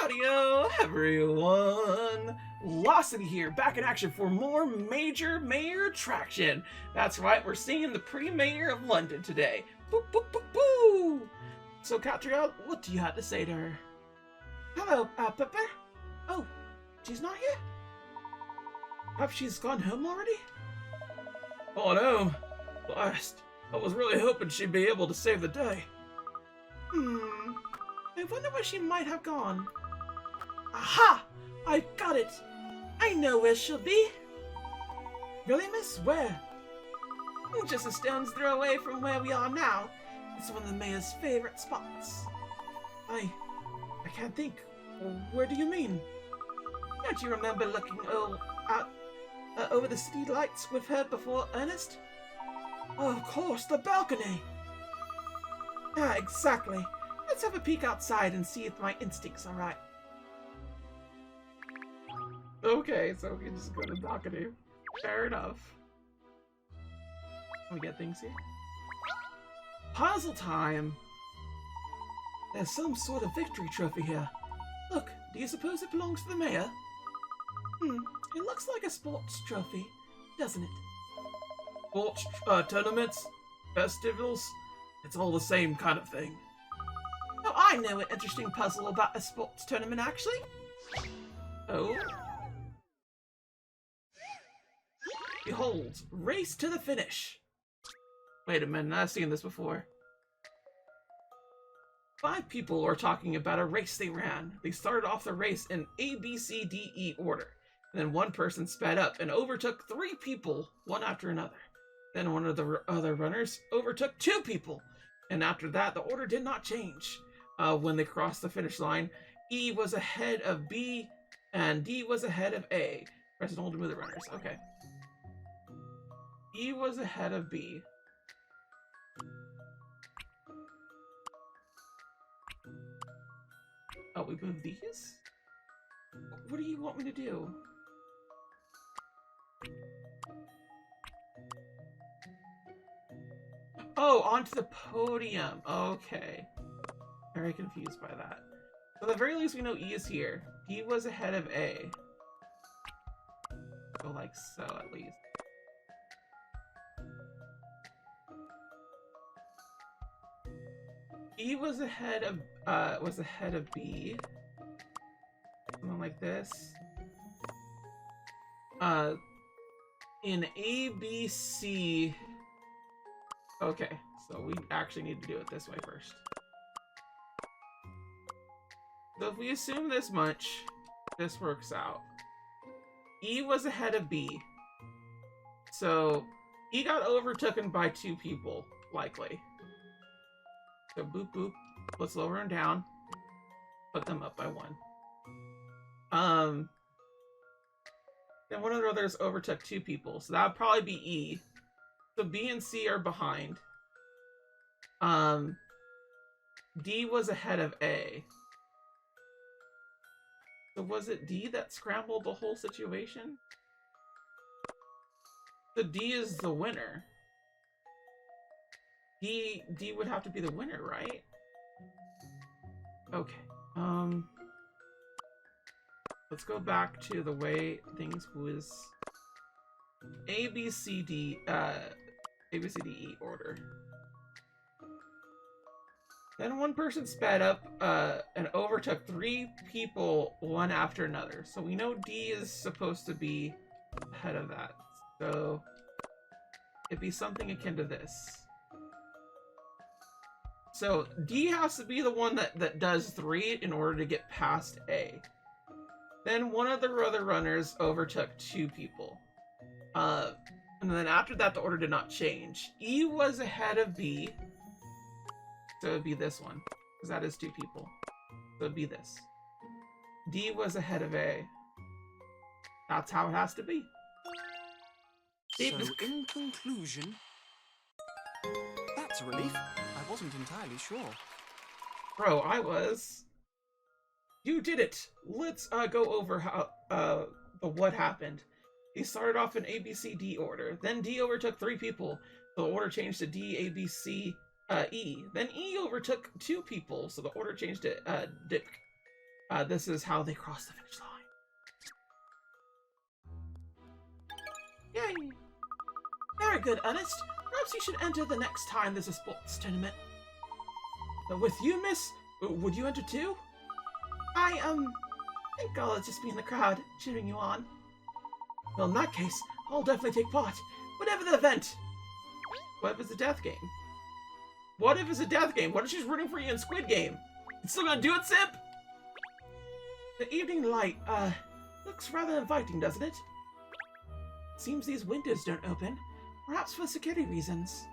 Howdy-o, everyone! Locity here, back in action for more major mayor attraction. That's right, we're seeing the pre-mayor of London today. Boo, boo, boo, boo! So, Katrielle, what do you have to say to her? Hello, Pepper. Oh, she's not here? Perhaps she's gone home already? Oh no, blast. I was really hoping she'd be able to save the day. I wonder where she might have gone. Aha! I've got it! I know where she'll be. Really, miss? Where? Just a stone's throw away from where we are now. It's one of the mayor's favorite spots. I can't think. Where do you mean? Don't you remember looking out over the city lights with her before Ernest? Oh, of course, the balcony! Ah, exactly. Let's have a peek outside and see if my instincts are right. Okay, so we can just go to the balcony. Fair enough. Can we get things here? Puzzle time! There's some sort of victory trophy here. Look, do you suppose it belongs to the mayor? It looks like a sports trophy, doesn't it? Sports tournaments, festivals, it's all the same kind of thing. Oh, I know an interesting puzzle about a sports tournament, actually. Oh. Behold, race to the finish. Wait a minute, I've seen this before. 5 people are talking about a race they ran. They started off the race in A, B, C, D, E order. And then one person sped up and overtook 3 people, one after another. Then one of the other runners overtook 2 people. And after that, the order did not change. When they crossed the finish line, E was ahead of B, and D was ahead of A. Press and hold to move the runners. Okay. E was ahead of B. Oh, we move these? What do you want me to do? Oh, onto the podium. Okay. Very confused by that. So at the very least, we know E is here. D was ahead of A. So like so, at least. E was ahead of B. Something like this. In A, B, C. Okay, so we actually need to do it this way first. So if we assume this much, this works out. E was ahead of B. So E got overtaken by 2 people, likely. So boop boop. Let's lower them down. Put them up by 1. Then one of the others overtook 2 people, so that would probably be E. So B and C are behind. D was ahead of A. So was it D that scrambled the whole situation? So D is the winner. D would have to be the winner, right? Okay. Let's go back to the way things was A, B, C, D, E order. Then one person sped up and overtook 3 people, one after another. So we know D is supposed to be ahead of that. So it'd be something akin to this. So D has to be the one that does 3 in order to get past A. Then one of the other runners overtook 2 people. And then after that, the order did not change. E was ahead of B. So it would be this one, because that is 2 people. So it would be this. D was ahead of A. That's how it has to be. So, in conclusion, that's a relief. I wasn't entirely sure. Bro, I was. You did it. Let's go over how what happened. He started off in A, B, C, D order. Then D overtook 3 people. The order changed to D, A, B, C, E. Then E overtook 2 people, so the order changed to This is how they cross the finish line. Yay! Very good, Ernest. Perhaps you should enter the next time there's a sports tournament. With you, miss? Would you enter too? I think I'll just be in the crowd, cheering you on. Well, in that case, I'll definitely take part. Whatever the event. What if it's a death game? What if it's a death game? What if she's rooting for you in Squid Game? You still gonna do it, Simp? The evening light, looks rather inviting, doesn't it? Seems these windows don't open. Perhaps for security reasons.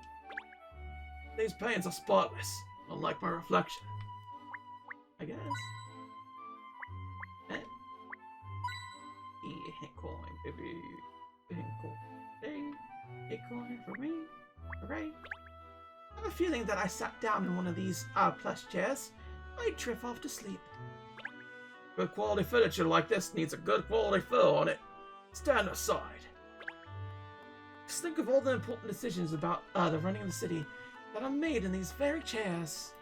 These panes are spotless, unlike my reflection. I guess. Eh? Hey, coin, baby. Hey, coin. Hey, coin for me. Hooray. I have a feeling that I sat down in one of these, plush chairs. I'd drift off to sleep. Good quality furniture like this needs a good quality fill on it. Stand aside. Just think of all the important decisions about, the running of the city that are made in these very chairs.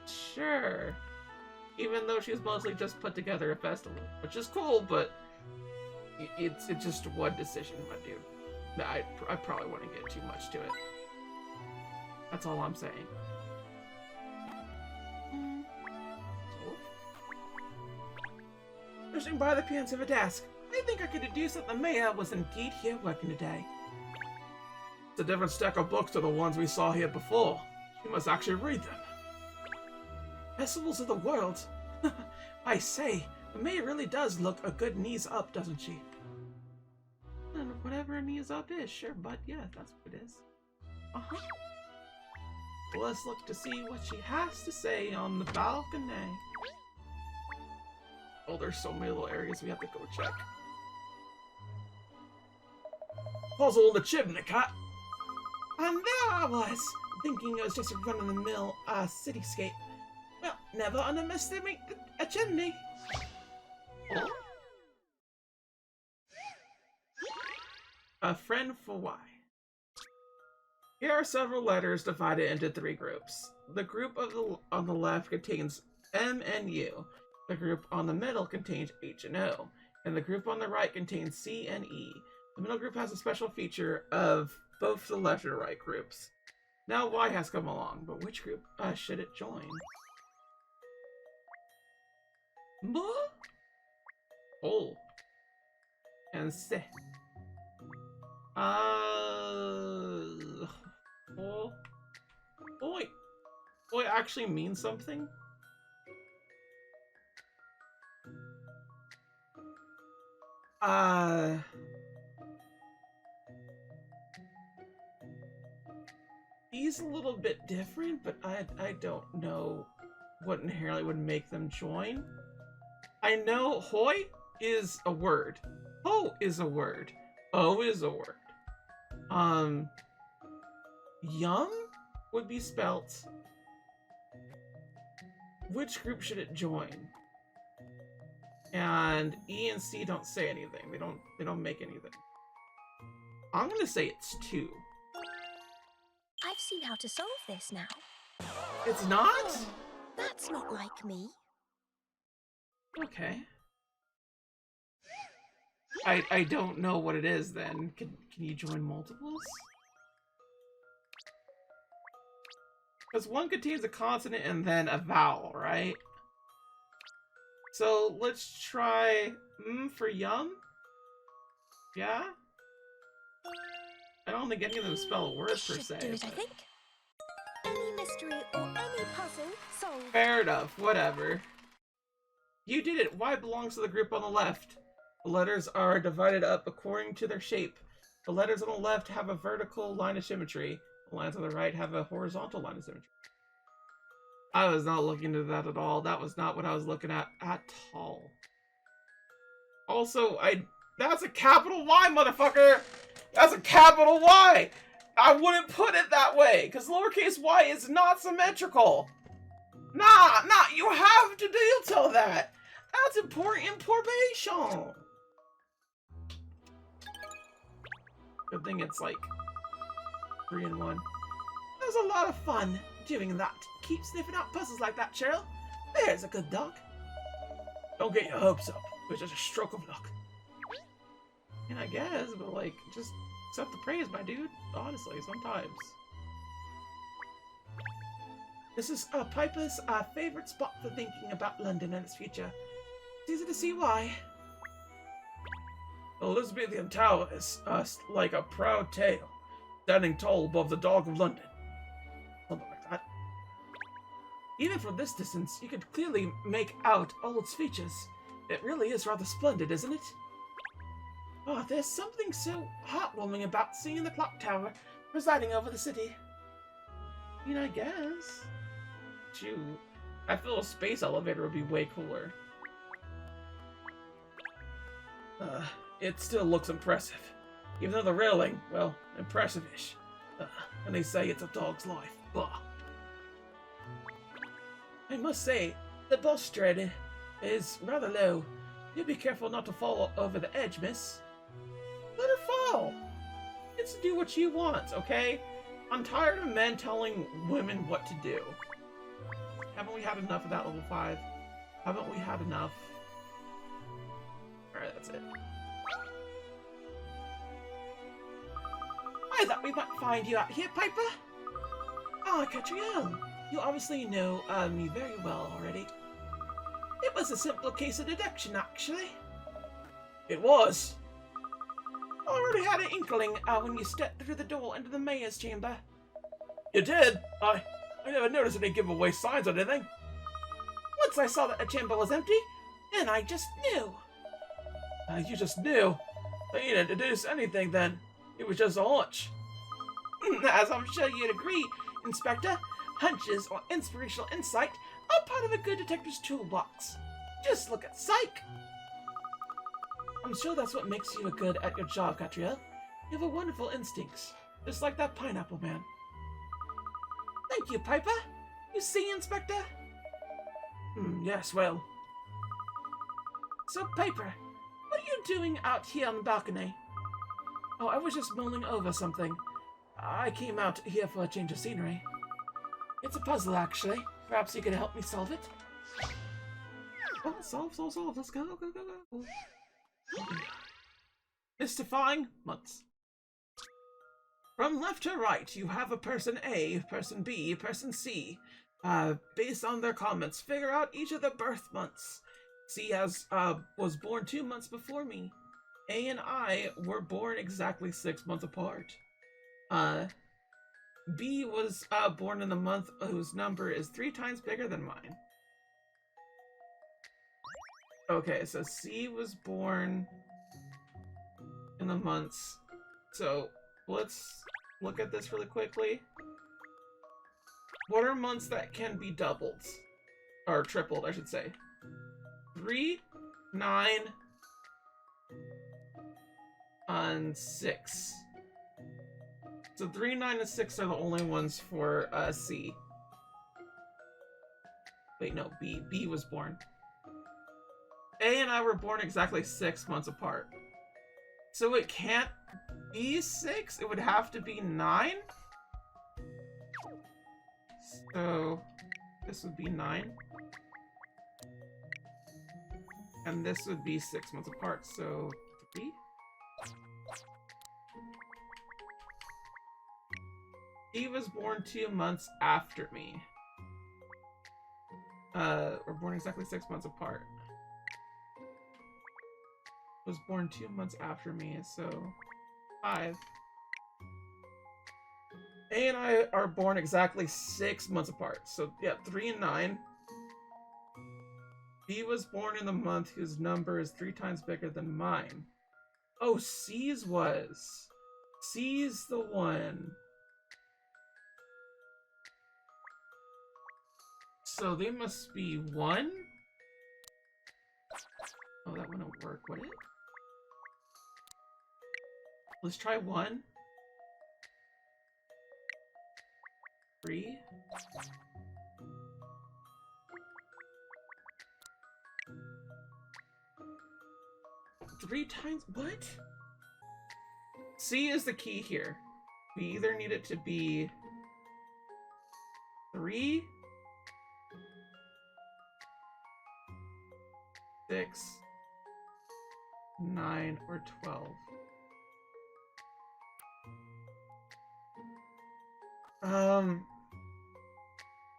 Sure. Even though she's mostly just put together a festival, which is cool, but it's just one decision, my dude. I probably wouldn't get too much to it. That's all I'm saying. Pushing by the appearance of a desk, I think I could deduce that the mayor was indeed here working today. It's a different stack of books to the ones we saw here before. She must actually read them. Festivals of the world. I say, the mayor really does look a good knees up, doesn't she? And whatever a knees up is, sure, but yeah, that's what it is. Uh-huh. Well, let's look to see what she has to say on the balcony. Oh, there's so many little areas we have to go check. Puzzle in the chimney, cat. And there I was, thinking it was just a run-of-the-mill, cityscape. Well, never underestimate a chimney. Oh? A friend for why? Here are several letters divided into 3 groups. The group on the left contains M and U. The group on the middle contains H and O. And the group on the right contains C and E. The middle group has a special feature of both the left and right groups. Now Y has come along, but which group should it join? Oh. And C. Oh. Oh wait. Oh, it actually means something? He's a little bit different, but I don't know what inherently would make them join. I know Hoi is a word. Ho is a word. O is a word. Yum would be spelt. Which group should it join? And E and C don't say anything. They don't make anything. I'm gonna say it's 2. I've seen how to solve this now. It's not? Oh, that's not like me. Okay. I don't know what it is then. Can you join multiples? Because one contains a consonant and then a vowel, right? So let's try for yum. Yeah? I don't think any of them spell a word per se. Do it, I think. Any mystery or any puzzle solved. Fair enough, whatever. You did it. Y belongs to the group on the left. The letters are divided up according to their shape. The letters on the left have a vertical line of symmetry. The lines on the right have a horizontal line of symmetry. I was not looking at that at all. That was not what I was looking at all. Also, that's a capital Y, motherfucker! That's a capital Y! I wouldn't put it that way, because lowercase y is not symmetrical. Nah, you have to detail that. That's important information. Good thing it's like 3 in 1. That was a lot of fun doing that. Keep sniffing out puzzles like that, Cheryl. There's a good dog. Don't get your hopes up. It's just a stroke of luck. And I guess, but like, just accept the praise, my dude. Honestly, sometimes. This is Piper's favorite spot for thinking about London and its future. It's easy to see why. The Elizabethan Tower is like a proud tale, standing tall above the Dog of London. Something like that. Even from this distance, you could clearly make out all its features. It really is rather splendid, isn't it? Oh, there's something so heartwarming about seeing the clock tower presiding over the city. I mean, I guess. Shoot, I feel a space elevator would be way cooler. It still looks impressive. Even though the railing, well, impressive-ish. And they say it's a dog's life. Blah. I must say, the balustrade is rather low. You be careful not to fall over the edge, miss. Let her fall. It's to do what you want, okay? I'm tired of men telling women what to do. Haven't we had enough of that level 5? Haven't we had enough? Alright, that's it. I thought we might find you out here, Piper. Ah, Katrielle. You obviously know me very well already. It was a simple case of deduction, actually. It was. I already had an inkling when you stepped through the door into the mayor's chamber. You did? I never noticed any giveaway signs or anything. Once I saw that the chamber was empty, then I just knew. You just knew? You didn't deduce anything then. It was just a hunch. As I'm sure you'd agree, Inspector, hunches or inspirational insight are part of a good detective's toolbox. Just look at Psych. I'm sure that's what makes you good at your job, Katrielle. You have a wonderful instincts, just like that pineapple man. Thank you, Piper. You see, Inspector? Yes, well. So, Piper, what are you doing out here on the balcony? Oh, I was just mulling over something. I came out here for a change of scenery. It's a puzzle, actually. Perhaps you could help me solve it? Oh, solve. Let's go. Mystifying months. From left to right, you have a person A, person B, person C. Based on their comments, figure out each of their birth months. C was born 2 months before me. A and I were born exactly 6 months apart. B was born in the month whose number is 3 times bigger than mine. Okay, so C was born in the months. So let's look at this really quickly. What are months that can be doubled? Or tripled, I should say. 3, 9, and 6. So 3, 9, and 6 are the only ones for C. Wait, no, B. B was born. A and I were born exactly 6 months apart. So it can't be 6? It would have to be 9? So this would be 9. And this would be 6 months apart, so 3? He was born 2 months after me. We're born exactly 6 months apart. Was born 2 months after me, so 5. A and I are born exactly 6 months apart, so yeah, 3 and 9. B was born in the month whose number is 3 times bigger than mine. Oh, C's was. C's the one. So they must be 1? Oh, that wouldn't work, would it? Let's try 1. 3. Three times? What? C is the key here. We either need it to be 3 6, 9, or 12.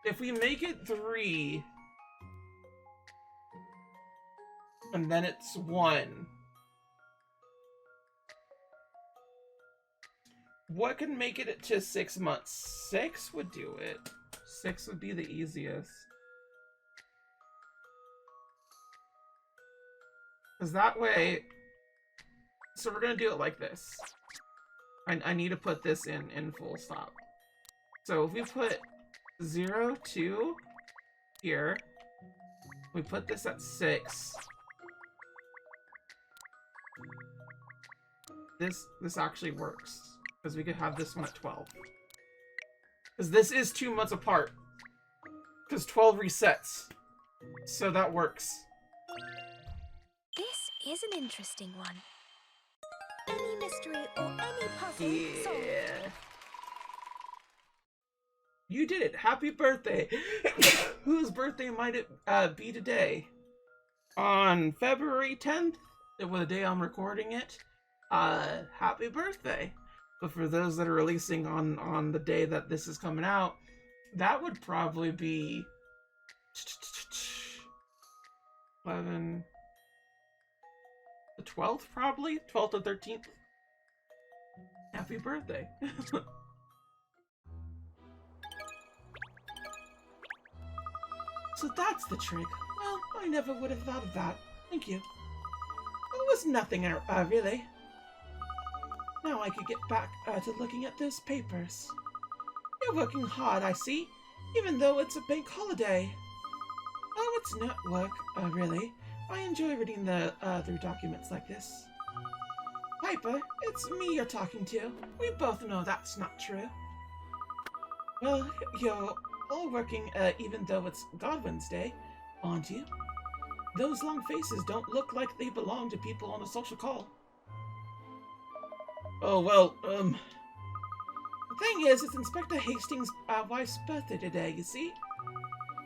If we make it 3, and then it's 1, what can make it to 6 months? 6 would do it. 6 would be the easiest. Because that way... So we're going to do it like this. I need to put this in full stop. So if we put 0, 2 here, we put this at 6. This actually works. Because we could have this one at 12. Because this is 2 months apart. Because 12 resets. So that works. This is an interesting one. Any mystery or any puzzle solved. Yeah. You did it. Happy birthday. Whose birthday might it be today? On February 10th, the day I'm recording it. Happy birthday. But for those that are releasing on the day that this is coming out, that would probably be 11, the 12th, probably 12th or 13th. Happy birthday. So that's the trick. Well, I never would have thought of that. Thank you. It was nothing, really. Now I could get back to looking at those papers. You're working hard, I see, even though it's a bank holiday. Oh, it's not work, really. I enjoy reading through documents like this. Piper, it's me you're talking to. We both know that's not true. Well, you're all working even though it's Godwin's Day, aren't you? Those long faces don't look like they belong to people on a social call. Oh, well, the thing is, it's Inspector Hastings' wife's birthday today, you see?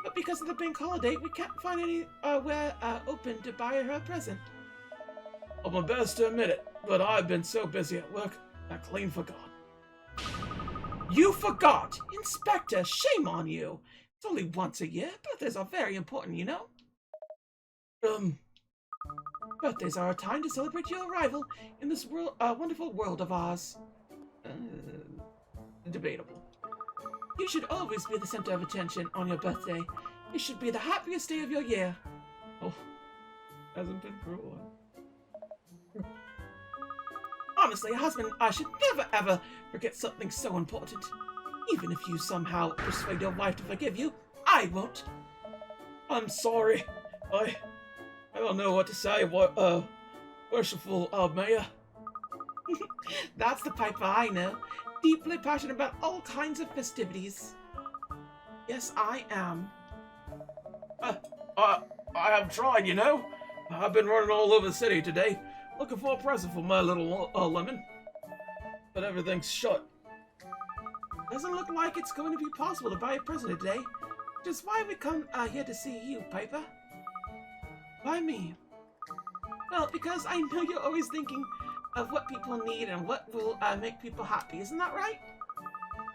But because of the bank holiday, we can't find anywhere open to buy her a present. I'm embarrassed to admit it, but I've been so busy at work, I clean forgot. You forgot? Inspector, shame on you! It's only once a year. Birthdays are very important, you know? Birthdays are a time to celebrate your arrival in this wonderful world of ours. Debatable. You should always be the center of attention on your birthday. It should be the happiest day of your year. Oh, hasn't been for a while. Honestly, husband, I should never ever forget something so important. Even if you somehow persuade your wife to forgive you, I won't. I'm sorry. I don't know what to say, worshipful Mayor. That's the Piper I know. Deeply passionate about all kinds of festivities. Yes, I am. I have tried, you know. I've been running all over the city today, looking for a present for my little lemon. But everything's shut. Doesn't look like it's going to be possible to buy a present today, which is why we come here to see you, Piper. Why me? Well, because I know you're always thinking of what people need and what will make people happy, isn't that right?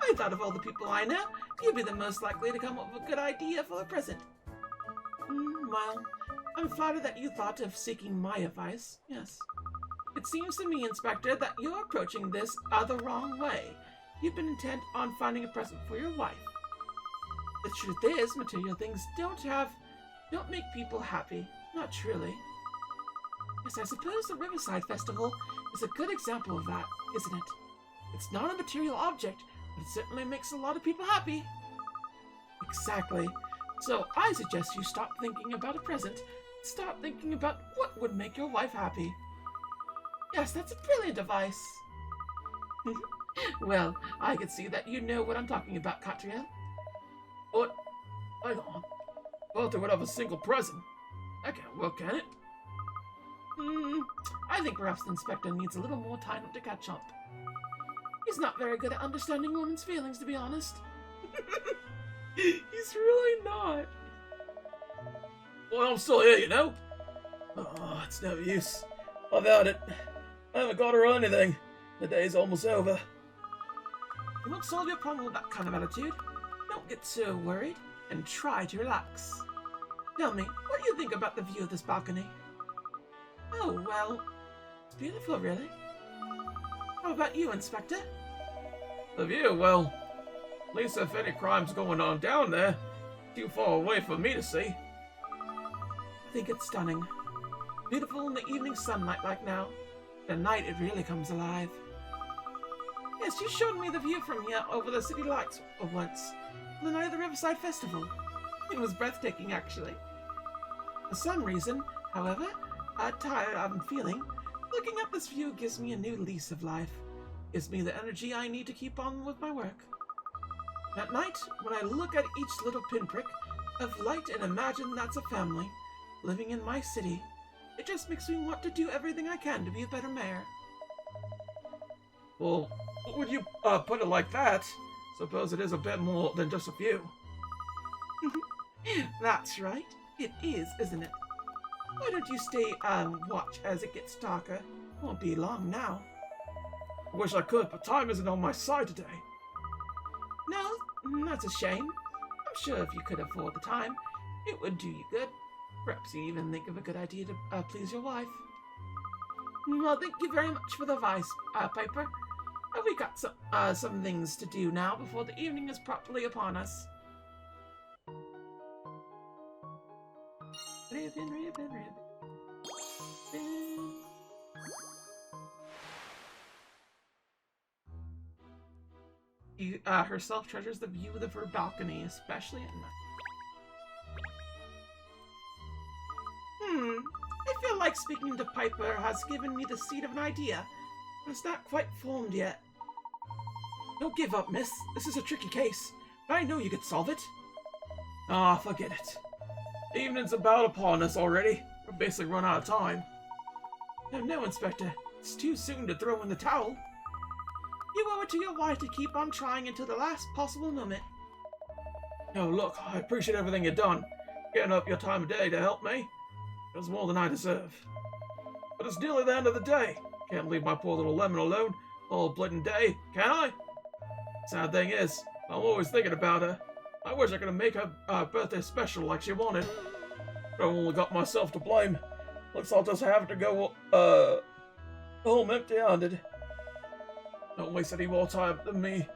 I thought of all the people I know, you'd be the most likely to come up with a good idea for a present. Well, I'm flattered that you thought of seeking my advice, yes. It seems to me, Inspector, that you're approaching this the wrong way. You've been intent on finding a present for your wife. The truth is, material things don't make people happy. Not truly. Yes, I suppose the Riverside Festival is a good example of that, isn't it? It's not a material object, but it certainly makes a lot of people happy. Exactly. So I suggest you stop thinking about a present. Start thinking about what would make your wife happy. Yes, that's a brilliant advice. Well, I can see that you know what I'm talking about, Katrielle. What? Hang on. Walter would have a single present. That can't work, can it? I think perhaps the Inspector needs a little more time to catch up. He's not very good at understanding women's feelings, to be honest. He's really not. Well, I'm still here, you know? it's no use. I've had it. I haven't got her anything. The day's almost over. You won't solve your problem with that kind of attitude. Don't get so worried, and try to relax. Tell me, what do you think about the view of this balcony? Oh, well, it's beautiful, really. How about you, Inspector? The view, well, at least if any crime's going on down there, too far away for me to see. I think it's stunning. Beautiful in the evening sunlight like now. At night it really comes alive. Yes, you showed me the view from here over the city lights once, on the night of the Riverside Festival. It was breathtaking, actually. For some reason, however, tired I'm feeling, looking at this view gives me a new lease of life. Gives me the energy I need to keep on with my work. At night, when I look at each little pinprick of light and imagine that's a family living in my city, it just makes me want to do everything I can to be a better mayor. Well, would you put it like that? Suppose it is a bit more than just a view. That's right. It is, isn't it? Why don't you stay watch as it gets darker? Won't be long now. I wish I could, but time isn't on my side today. No, that's a shame. I'm sure if you could afford the time, it would do you good. Perhaps you even think of a good idea to please your wife. Well, thank you very much for the advice, Piper. We got some things to do now before the evening is properly upon us. Ribbon. She herself treasures the view of her balcony, especially at night. I feel like speaking to Piper has given me the seed of an idea, but it's not quite formed yet. Don't give up, miss. This is a tricky case, but I know you could solve it. Ah, forget it. The evening's about upon us already. We're basically run out of time. No, Inspector. It's too soon to throw in the towel. You owe it to your wife to keep on trying until the last possible moment. No, look, I appreciate everything you've done. Getting up your time of day to help me. It was more than I deserve. But it's nearly the end of the day. Can't leave my poor little lemon alone all bloody day, can I? Sad thing is, I'm always thinking about her. I wish I could make her birthday special like she wanted. But I've only got myself to blame. Looks I'll just have to go, home empty-handed. Don't waste any more time than me.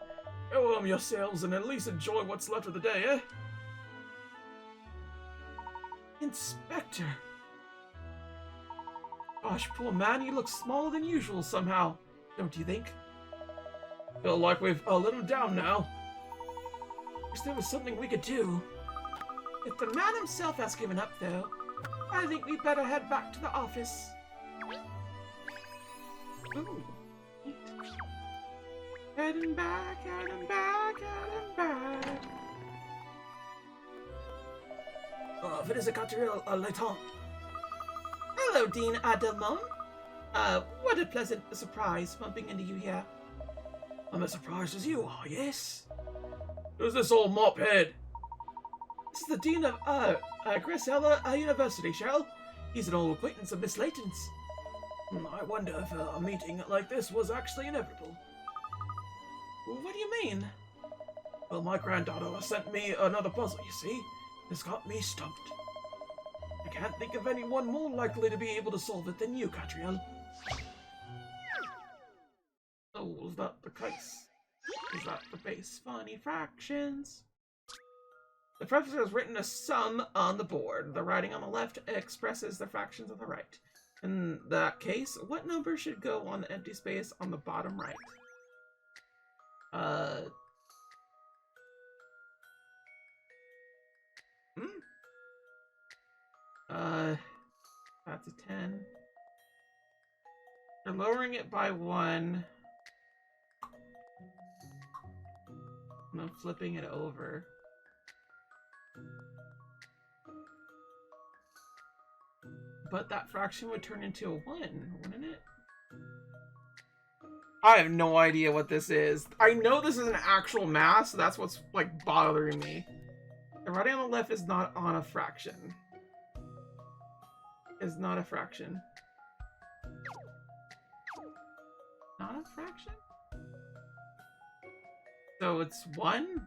Go home yourselves and at least enjoy what's left of the day, eh? Inspector. Gosh, poor man, he looks smaller than usual somehow, don't you think? Feel like we've let him down now. Wish there was something we could do. If the man himself has given up, though, I think we'd better head back to the office. Ooh. Heading back. Oh, if it is a Katrielle, Letton. Hello, Dean Adelmon. What a pleasant surprise bumping into you here. I'm as surprised as you are, yes? Who's this old mophead? This is the Dean of, Katrielle University, Cheryl. He's an old acquaintance of Miss Layton's. I wonder if a meeting like this was actually inevitable. What do you mean? Well, my granddaughter sent me another puzzle, you see. It's got me stumped. I can't think of anyone more likely to be able to solve it than you, Katrielle. Oh, is that the case? Is that the base funny fractions? The professor has written a sum on the board. The writing on the left expresses the fractions on the right. In that case, what number should go on the empty space on the bottom right? That's a 10. They're lowering it by 1. And I'm flipping it over. But that fraction would turn into a 1, wouldn't it? I have no idea what this is. I know this is an actual math, so that's what's, like, bothering me. The writing on the left is not on a fraction. is not a fraction. Not a fraction? So it's 1?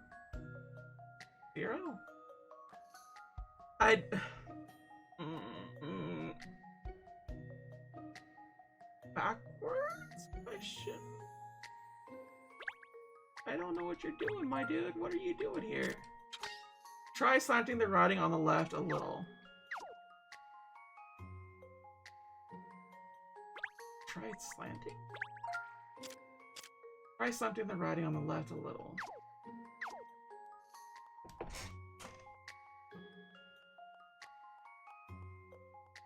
0? I'd... Backwards question? I don't know what you're doing, my dude. What are you doing here? Try slanting the writing on the left a little. Try slanting? Try slanting the writing on the left a little.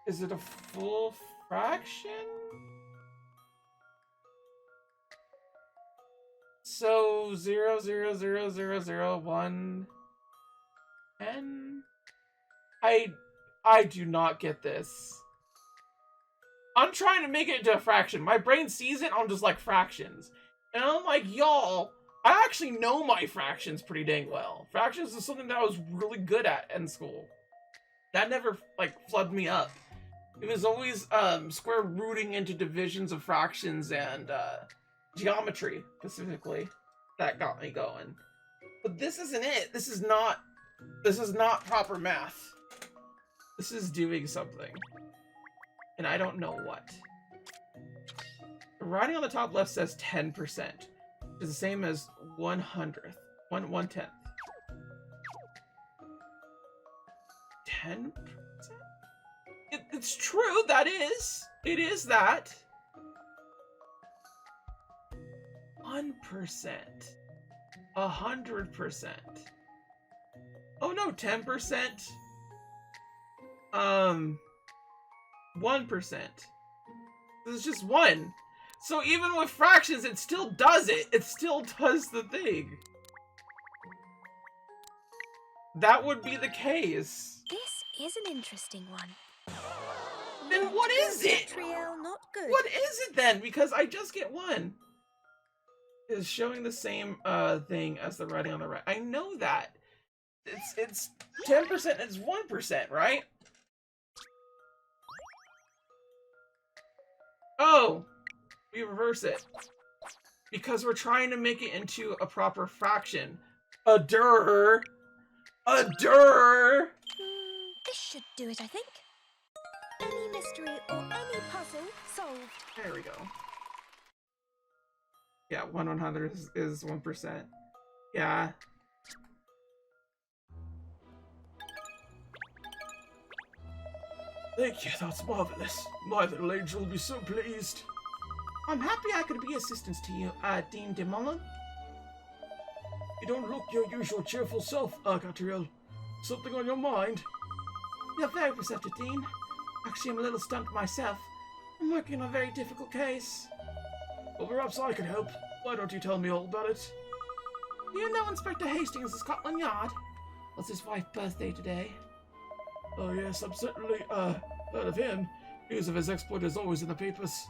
Is it a full fraction? So 0.00001 10. I do not get this. I'm trying to make it into a fraction. My brain sees it on just like fractions. And I'm like, y'all, I actually know my fractions pretty dang well. Fractions is something that I was really good at in school. That never like flooded me up. It was always square rooting into divisions of fractions and geometry specifically that got me going. But this isn't it. This is not proper math. This is doing something. And I don't know what. The writing on the top left says 10%. Which is the same as 1/100th. 1/10th. 10%? It's true, that is. It is that. 1%. 100%. Oh no, 10%. 1%. This is just 1. So even with fractions, it still does it. It still does the thing. That would be the case. This is an interesting one. Then what is it? Katrielle, not good. What is it then? Because I just get 1. It's showing the same thing as the writing on the right. I know that. It's 10%, it's 1%, right? Oh, we reverse it. Because we're trying to make it into a proper fraction. A dir. This should do it, I think. Any mystery or any puzzle solved. There we go. Yeah, 1/100th is 1%. Yeah. Thank you, that's marvelous. My little angel will be so pleased. I'm happy I could be assistance to you, Dean Demolin. You don't look your usual cheerful self, Katrielle. Something on your mind? You're very perceptive, Dean. Actually, I'm a little stumped myself. I'm working on a very difficult case. Well, perhaps I can help. Why don't you tell me all about it? You know Inspector Hastings of Scotland Yard? Was his wife's birthday today? Oh yes, I've certainly, heard of him. News of his exploit is always in the papers.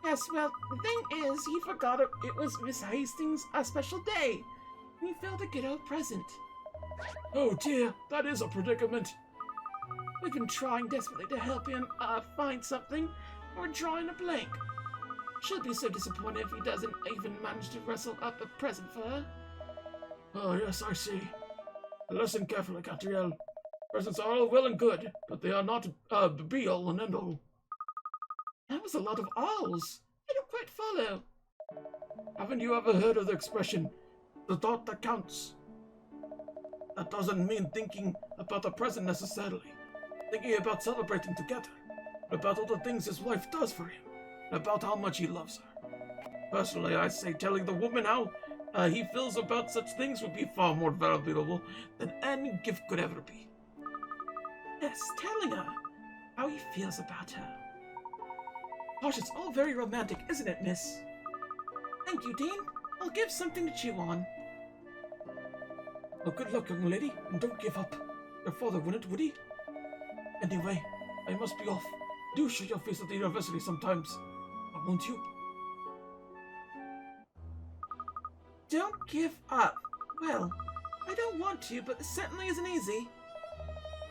Yes, well, the thing is, he forgot it was Miss Hastings' special day. And he failed to get her a present. Oh dear, that is a predicament. We've been trying desperately to help him, find something. We're drawing a blank. She'll be so disappointed if he doesn't even manage to wrestle up a present for her. Oh yes, I see. Listen carefully, Katrielle. Presents are all well and good, but they are not the be-all and end-all. That was a lot of alls. I don't quite follow. Haven't you ever heard of the expression, the thought that counts? That doesn't mean thinking about the present necessarily. Thinking about celebrating together, about all the things his wife does for him, and about how much he loves her. Personally, I say telling the woman how he feels about such things would be far more valuable than any gift could ever be. Yes, telling her how he feels about her. Gosh, it's all very romantic, isn't it, miss? Thank you, Dean. I'll give something to chew on. Well, good luck, young lady, and don't give up. Your father wouldn't, would he? Anyway, I must be off. Do show your face at the university sometimes, won't you? Don't give up. Well, I don't want to, but this certainly isn't easy.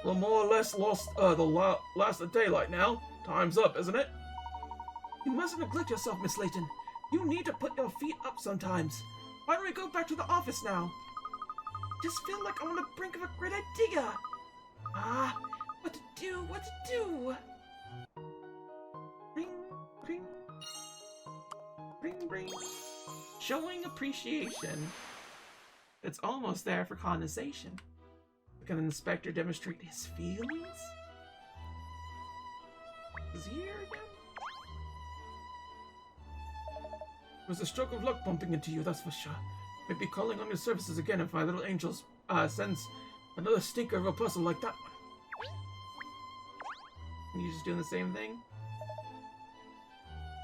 We're more or less lost last of daylight now. Time's up, isn't it? You mustn't neglect yourself, Miss Layton. You need to put your feet up sometimes. Why don't we go back to the office now? Just feel like I'm on the brink of a great idea. Ah, what to do? Ring, ring, ring, ring. Showing appreciation. It's almost there for condensation. Can an inspector demonstrate his feelings? Is he here again? It was a stroke of luck bumping into you, that's for sure. Maybe calling on your services again if my little angel sends another stinker of a puzzle like that one. And you just doing the same thing?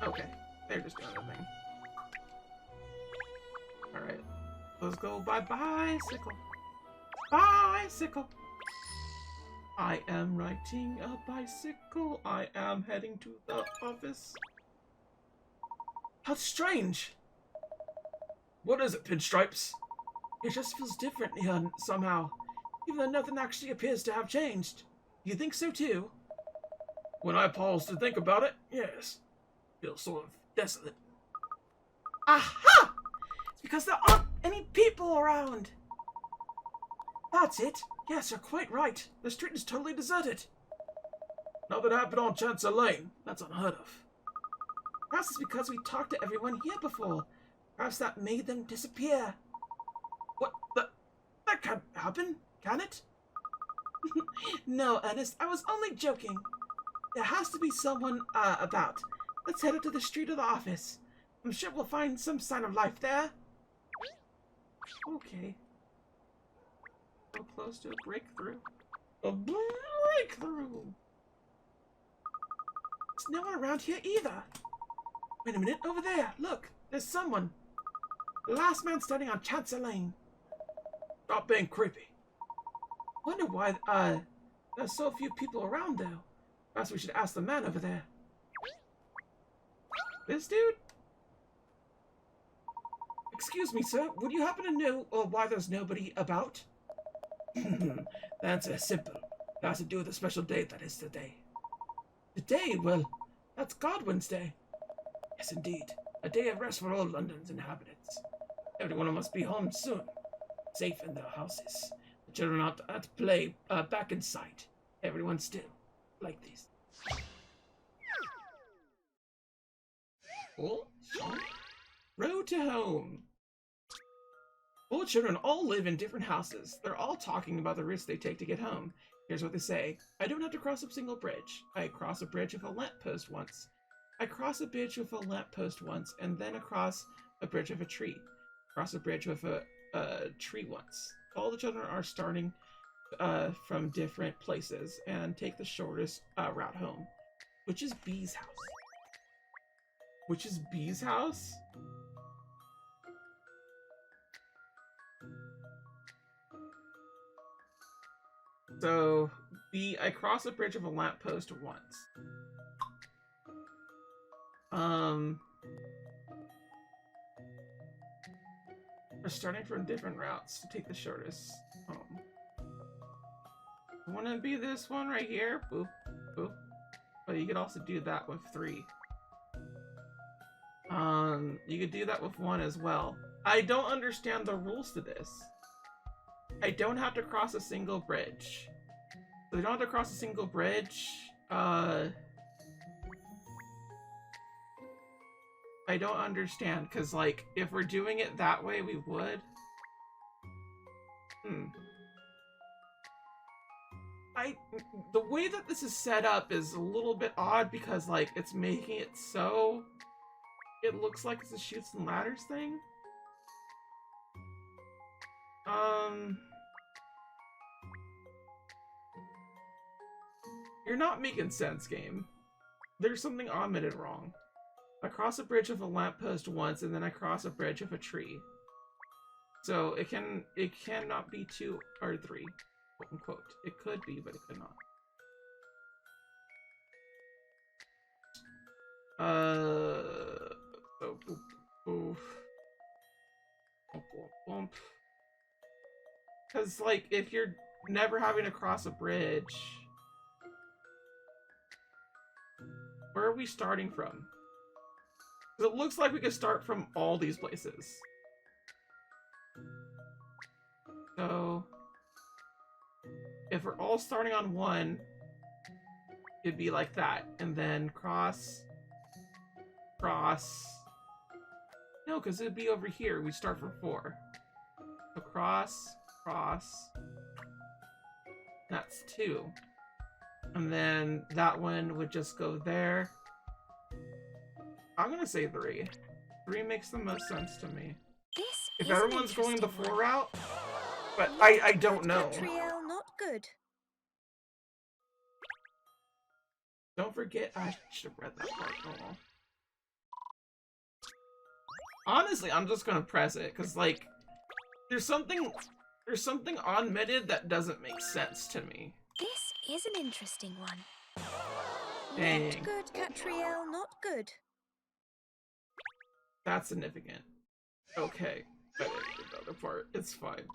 Okay, they're just doing the thing. Alright, let's go bicycle. Bicycle! I am riding a bicycle. I am heading to the office. How strange! What is it, Pinstripes? It just feels different here somehow, even though nothing actually appears to have changed. You think so too? When I pause to think about it, yes. Feels sort of desolate. Aha! It's because there aren't any people around. That's it. Yes, you're quite right. The street is totally deserted. Now that happened on Chancellor Lane. That's unheard of. Perhaps it's because we talked to everyone here before. Perhaps that made them disappear. What the? That can't happen, can it? No, Ernest, I was only joking. There has to be someone, about. Let's head up to the street of the office. I'm sure we'll find some sign of life there. Okay. So close to a breakthrough. A breakthrough! There's no one around here either. Wait a minute, over there. Look, there's someone. The last man standing on Chancellor Lane. Stop being creepy. Wonder why, there's so few people around, though. Perhaps we should ask the man over there. This dude? Excuse me, sir. Would you happen to know why there's nobody about? The answer is simple. It has to do with the special day that is today. Today? Well, that's Godwin's Day. Yes, indeed. A day of rest for all London's inhabitants. Everyone must be home soon. Safe in their houses. The children are to play back inside. Everyone still. Like this. Oh, road to home. All children all live in different houses. They're all talking about the risks they take to get home. Here's what they say. I don't have to cross a single bridge. I cross a bridge with a lamppost once. I cross a bridge with a lamppost once, and then across a bridge with a tree. Cross a bridge with a tree once. All the children are starting from different places and take the shortest route home. Which is B's house? Which is B's house? So, B, I cross a bridge of a lamppost once. We're starting from different routes to take the shortest home. I want to be this one right here. Boop, boop. But you could also do that with 3. You could do that with 1 as well. I don't understand the rules to this. I don't have to cross a single bridge. So I don't have to cross a single bridge. I don't understand, because, like, if we're doing it that way, we would. The way that this is set up is a little bit odd, because, like, it's making it so it looks like it's a Chutes and Ladders thing. You're not making sense, game. There's something omitted wrong. I cross a bridge with a lamppost once, and then I cross a bridge with a tree. So it cannot be 2 or 3, quote unquote. It could be, but it could not. So boop, boop. Bump, bump, bump. Because, like, if you're never having to cross a bridge. Where are we starting from? 'Cause it looks like we could start from all these places. So, if we're all starting on one, it'd be like that. And then cross, cross. No, because it'd be over here. We start from 4. So cross, cross. That's 2. And then that one would just go there. I'm gonna say 3. 3 makes the most sense to me. This If is an everyone's going the interesting 4 one. route, but I don't Good, know. Katrielle, not good. Don't forget, I should have read that part. Oh. Honestly, I'm just gonna press it because, like, there's something omitted that doesn't make sense to me. This is an interesting one. Dang. Not good, Katrielle, not good. That's significant. Okay, I didn't read the other part. It's fine.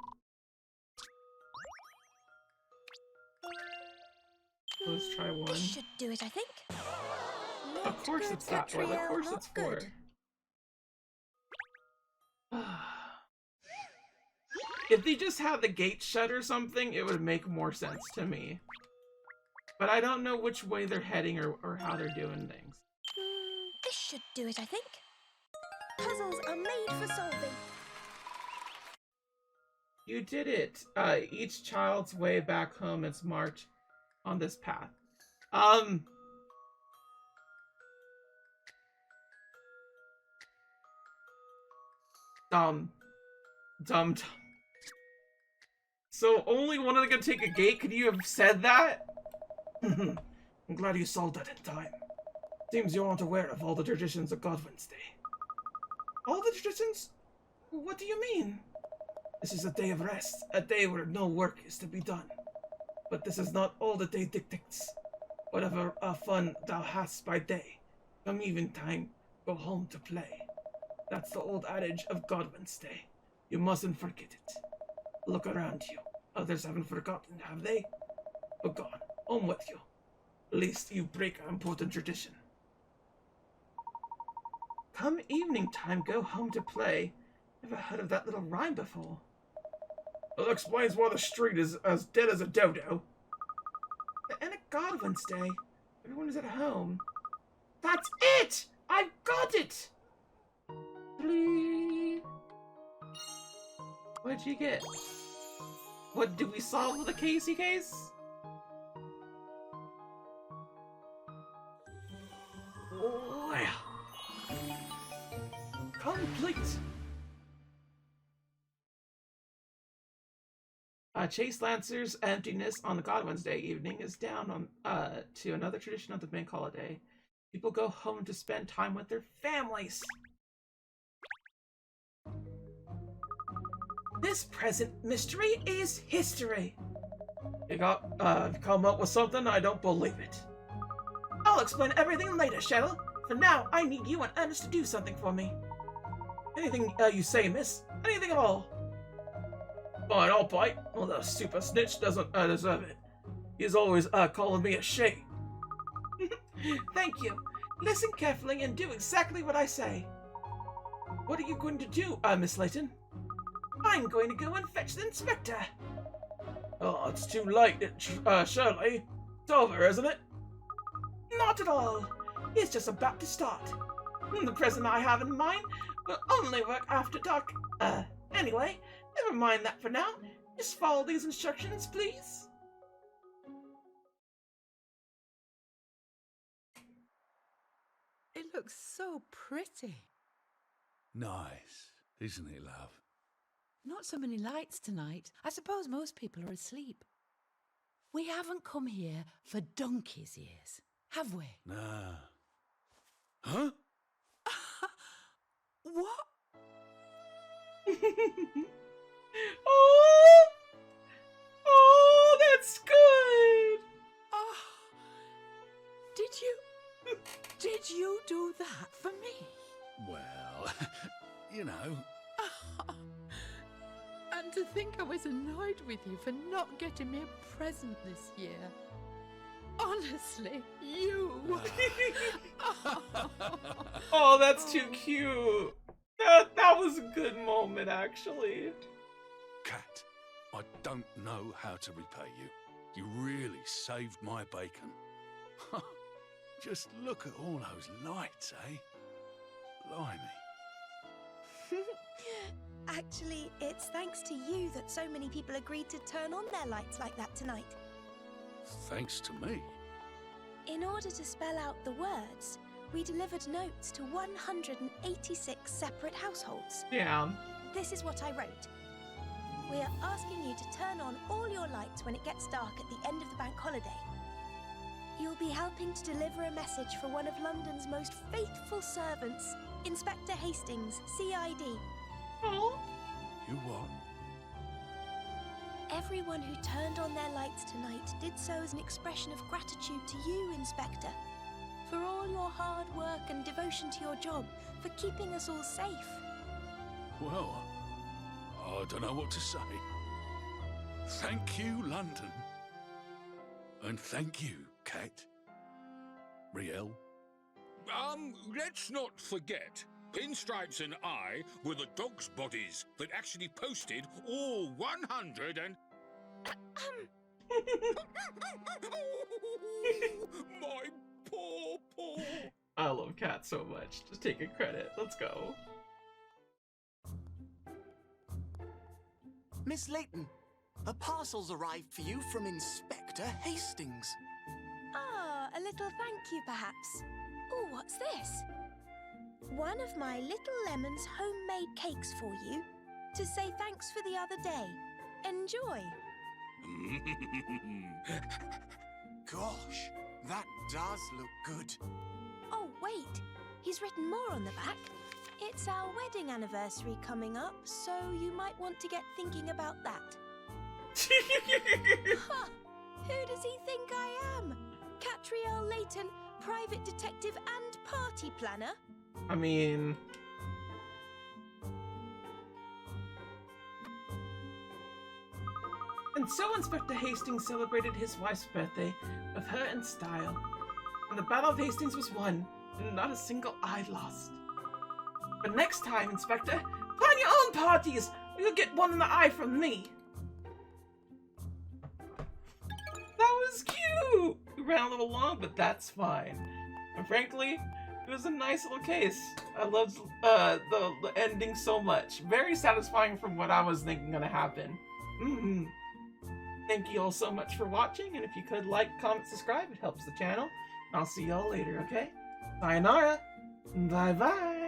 Let's try 1. This should do it, I think. Of Not course good, it's that one. Of Katrielle, course not it's 4. good. If they just had the gate shut or something, it would make more sense to me. But I don't know which way they're heading or how they're doing things. This should do it, I think. Puzzles are made for solving. You did it. Each child's way back home is marked on this path. Dumb. So only one of them can take a gate? Could you have said that? I'm glad you solved that in time. Seems you aren't aware of all the traditions of Godwin's Day. All the traditions? What do you mean? This is a day of rest, a day where no work is to be done. But this is not all the day dictates. Whatever fun thou hast by day, come even time, go home to play. That's the old adage of Godwin's Day. You mustn't forget it. Look around you. Others haven't forgotten, have they? But gone, home with you. Least you break an important tradition. Come evening time, go home to play. Never heard of that little rhyme before. Well, that explains why the street is as dead as a dodo. And a Godwin's Day. Everyone is at home. That's it! I've got it! Please. What'd you get? What, did we solve the Casey case? Wow. Complete. Chase Lancer's emptiness on the Godwin's Day evening is down on to another tradition of the bank holiday. People go home to spend time with their families. This present mystery is history. You come up with something? I don't believe it. I'll explain everything later, Cheryl. For now, I need you and Ernest to do something for me. Anything you say, miss. Anything at all. Fine, I'll bite. Well, the super snitch doesn't deserve it. He's always calling me a she. Thank you. Listen carefully and do exactly what I say. What are you going to do, Miss Layton? I'm going to go and fetch the inspector. Oh, it's too late, Shirley. It's over, isn't it? Not at all. It's just about to start. The present I have in mind will only work after dark. Anyway, never mind that for now. Just follow these instructions, please. It looks so pretty. Nice, isn't it, love? Not so many lights tonight. I suppose most people are asleep. We haven't come here for donkey's ears, have we? Nah. Huh? What? Oh, that's good. Oh, did you do that for me? Well, you know. And to think I was annoyed with you for not getting me a present this year. Honestly, you. Oh, that's too cute. That was a good moment, actually. Cat, I don't know how to repay you. You really saved my bacon. Just look at all those lights, eh? Blimey. Actually, it's thanks to you that so many people agreed to turn on their lights like that tonight. Thanks to me. In order to spell out the words, we delivered notes to 186 separate households. Yeah. This is what I wrote. We are asking you to turn on all your lights when it gets dark at the end of the bank holiday. You'll be helping to deliver a message for one of London's most faithful servants, Inspector Hastings, CID. Oh. You what? Everyone who turned on their lights tonight did so as an expression of gratitude to you, Inspector, for all your hard work and devotion to your job, for keeping us all safe. Well, I don't know what to say. Thank you, London. And thank you, Cat. Riel. Let's not forget, Pinstripes and I were the dog's bodies that actually posted all 100 and... My poor, poor... I love Cat so much. Just taking credit. Let's go. Miss Layton, a parcel's arrived for you from Inspector Hastings. Ah, a little thank you, perhaps. Oh, what's this? One of my Little Lemon's homemade cakes for you, to say thanks for the other day. Enjoy. Gosh, that does look good. Oh, wait. He's written more on the back. It's our wedding anniversary coming up, so you might want to get thinking about that. Huh. Who does he think I am? Katrielle Layton, private detective and party planner? I mean... And so Inspector Hastings celebrated his wife's birthday with her in style. And the Battle of Hastings was won, and not a single eye lost. But next time, Inspector, plan your own parties, or you'll get one in the eye from me. That was cute! We ran a little long, but that's fine. And frankly, it was a nice little case. I loved the ending so much. Very satisfying from what I was thinking gonna happen. Thank you all so much for watching, and if you could like, comment, subscribe, it helps the channel. I'll see y'all later, okay? Sayonara! Bye-bye!